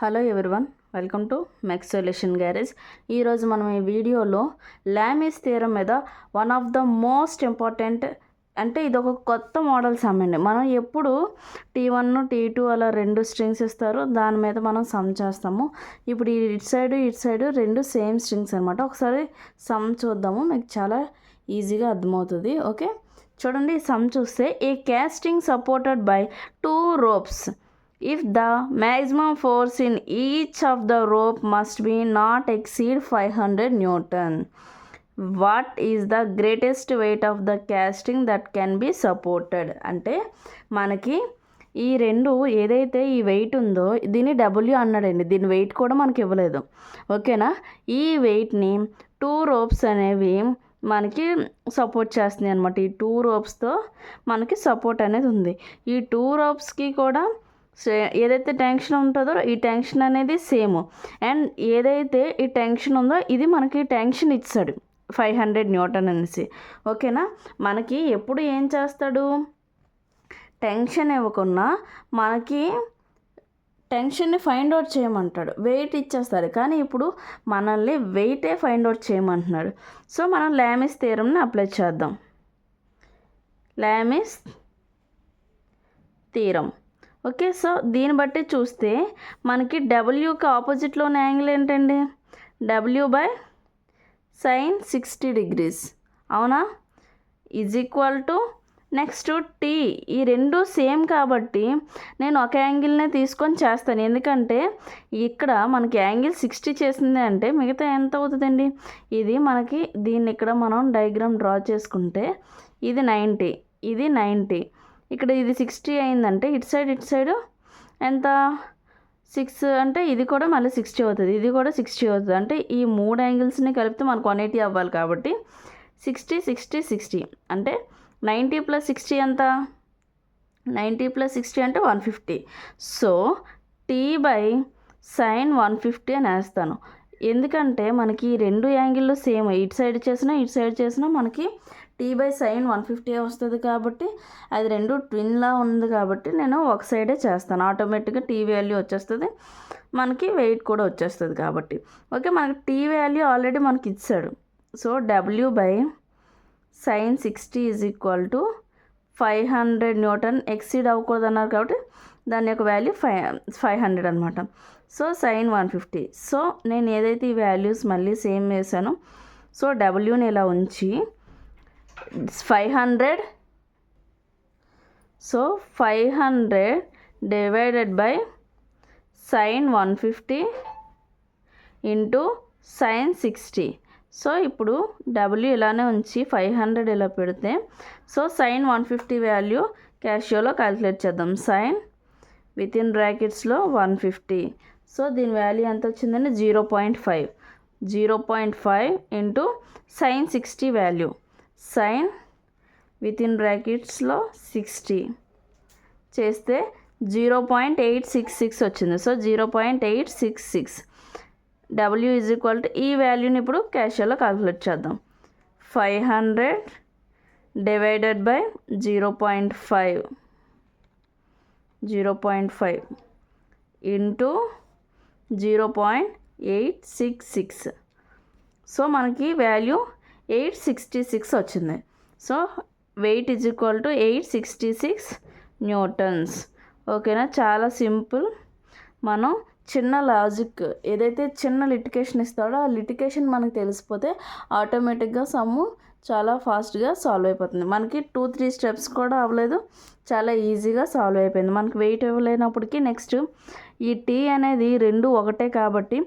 Hello everyone, welcome to mess solution garage. ఈరోజు మనం ఈ వీడియోలో లామీస్ థియరం మీద one of the most important, అంటే ఇది ఒక కొత్త మోడల్ సమ్ అండి. మనం ఎప్పుడు T1 T2 అలా రెండు స్ట్రింగ్స్ ఇస్తారు, దాని మీద మనం సమ్ చేస్తాము. ఇప్పుడు ఇటు సైడ్ రెండు సేమ్ స్ట్రింగ్స్ అనమాట. ఒకసారి సమ్ చూద్దాము, మీకు చాలా ఈజీగా అర్థమవుతుంది. ఓకే, చూడండి. సమ్ చూస్తే a casting supported by 2 ropes. If the maximum force in each of the rope must be not exceed 500 Newton, what is the greatest weight of the casting that can be supported? అంటే మనకి ఈ రెండు ఏదైతే ఈ wait ఉందో దీన్ని W అన్నాడండి. దీని వెయిట్ కూడా మనకి ఇవ్వలేదు, ఓకేనా. ఈ వెయిట్ని 2 ropes అనేవి మనకి సపోర్ట్ చేస్తుంది అనమాట. ఈ 2 ropesతో మనకి సపోర్ట్ అనేది ఉంది. ఈ 2 ropesకి కూడా ఏదైతే టెన్షన్ ఉంటుందో ఈ టెన్షన్ అనేది సేమ్. అండ్ ఏదైతే ఈ టెన్షన్ ఉందో ఇది మనకి టెన్షన్ ఇచ్చాడు 500 న్యూటన్ అనేసి, ఓకేనా. మనకి ఎప్పుడు ఏం చేస్తాడు, టెన్షన్ ఇవ్వకుండా మనకి టెన్షన్ని ఫైండ్ అవుట్ చేయమంటాడు, వెయిట్ ఇచ్చేస్తాడు. కానీ ఇప్పుడు మనల్ని వెయిటే ఫైండ్ అవుట్ చేయమంటున్నాడు. సో మనం లామీస్ థియరంని అప్లై చేద్దాం. లామీస్ థియరం, ఓకే. సో దీన్ని బట్టి చూస్తే మనకి డబ్ల్యూకి ఆపోజిట్లో ఉన్న యాంగిల్ ఏంటండి, W/sin 60 degrees, అవునా, is equal to next T. ఈ రెండు సేమ్ కాబట్టి నేను ఒక యాంగిల్నే తీసుకొని చేస్తాను. ఎందుకంటే ఇక్కడ మనకి యాంగిల్ 60 చేసింది అంటే మిగతా ఎంత అవుతుందండి, ఇది మనకి దీన్ని ఇక్కడ మనం డయాగ్రామ్ డ్రా చేసుకుంటే ఇది 90, ఇది 90, ఇక్కడ ఇది 60 అయిందంటే ఇటు సైడ్ ఎంత 6 అంటే ఇది కూడా మళ్ళీ 60 అవుతుంది, ఇది కూడా 60 అవుతుంది. అంటే ఈ 3 యాంగిల్స్ని కలిపితే మనకు 180 అవ్వాలి. కాబట్టి 60 60 60 అంటే 90 + 60 ఎంత, 90 + 60 అంటే 150. సో T/sin 150 అని వేస్తాను. ఎందుకంటే మనకి ఈ రెండు యాంగిల్లో సేమ్, ఇటు సైడ్ చేసినా మనకి T/sin 150 వస్తుంది. కాబట్టి అది రెండు ట్విన్లా ఉంది కాబట్టి నేను ఒక సైడే చేస్తాను. ఆటోమేటిక్గా T వాల్యూ వచ్చేస్తుంది, మనకి వెయిట్ కూడా వచ్చేస్తుంది. కాబట్టి ఓకే, మనకి T వాల్యూ ఆల్రెడీ మనకి ఇచ్చాడు. So W/sin 60 is equal to 500 Newton. Exceed అవ్వకూడదు అన్నారు కాబట్టి దాని యొక్క వాల్యూ 500 అనమాట. So sin 150. సో నేను ఏదైతే ఈ వాల్యూస్ మళ్ళీ సేమ్ వేసానో, సో డబ్ల్యూని ఇలా ఉంచి 500, so 500 divided by sin 150 into sin 60. So ఇప్పుడు W ఇలానే ఉంచి 500 ఇలా పెడితే, సో sin 150 వాల్యూ క్యాషియోలో క్యాలిక్యులేట్ చేద్దాం. sin వితిన్ బ్రాకెట్స్లో 150, సో దీని వాల్యూ ఎంత వచ్చిందండి 0.5 into sin 60 value, sin within బ్రాకెట్స్లో 60 చేస్తే 0.866 వచ్చింది. So 0.866 W is equal to ఈ వాల్యూని ఇప్పుడు క్యాషియోలో క్యాలిక్యులేట్ చేద్దాం. 500 డివైడెడ్ బై 0.5 ఇంటూ 0.866. సో మనకి వాల్యూ 866 వచ్చింది. So weight is equal to 866 newtons. ఓకేనా, చాలా సింపుల్. మనం చిన్న లాజిక్ ఏదైతే చిన్న లిటికేషన్ ఇస్తాడో ఆ లిటికేషన్ మనకు తెలిసిపోతే ఆటోమేటిక్గా సమ్ము చాలా ఫాస్ట్గా సాల్వ్ అయిపోతుంది. మనకి 2-3 స్టెప్స్ కూడా అవ్వలేదు, చాలా ఈజీగా సాల్వ్ అయిపోయింది. మనకి వెయిట్ ఇవ్వలేనప్పటికీ నెక్స్ట్ ఈ T అనేది రెండు ఒకటే కాబట్టి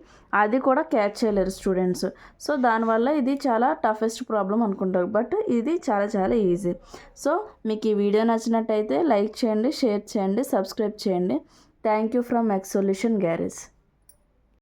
అది కూడా క్యాచ్ చేయలేరు స్టూడెంట్స్. సో దానివల్ల ఇది చాలా టఫెస్ట్ ప్రాబ్లం అనుకుంటారు, బట్ ఇది చాలా చాలా ఈజీ. సో మీకు ఈ వీడియో నచ్చినట్టయితే లైక్ చేయండి, షేర్ చేయండి, సబ్స్క్రైబ్ చేయండి. Thank you from mess solution garage.